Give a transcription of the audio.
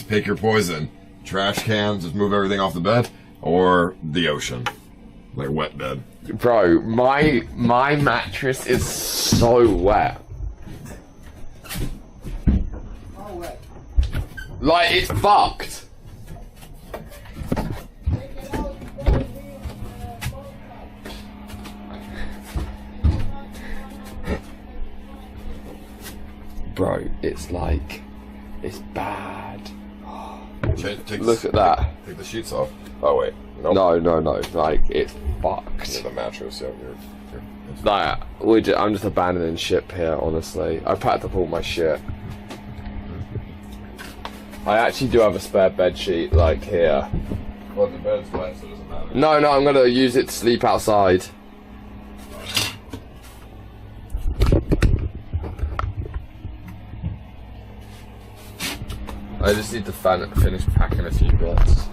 pick your poison. Trash cans, just move everything off the bed, or the ocean. Like wet bed. Bro, my mattress is so wet. Like, it's fucked. Bro, it's like, it's bad. Look at that. Take the sheets off. Oh wait. Nope. No. Like, it's fucked. Yeah, the mattress, yeah. Like, I'm just abandoning ship here, honestly. I packed up all my shit. I actually do have a spare bed sheet, like, here. Well, the bed's wet, so it doesn't matter. No, I'm gonna use it to sleep outside. I just need to finish packing a few bits.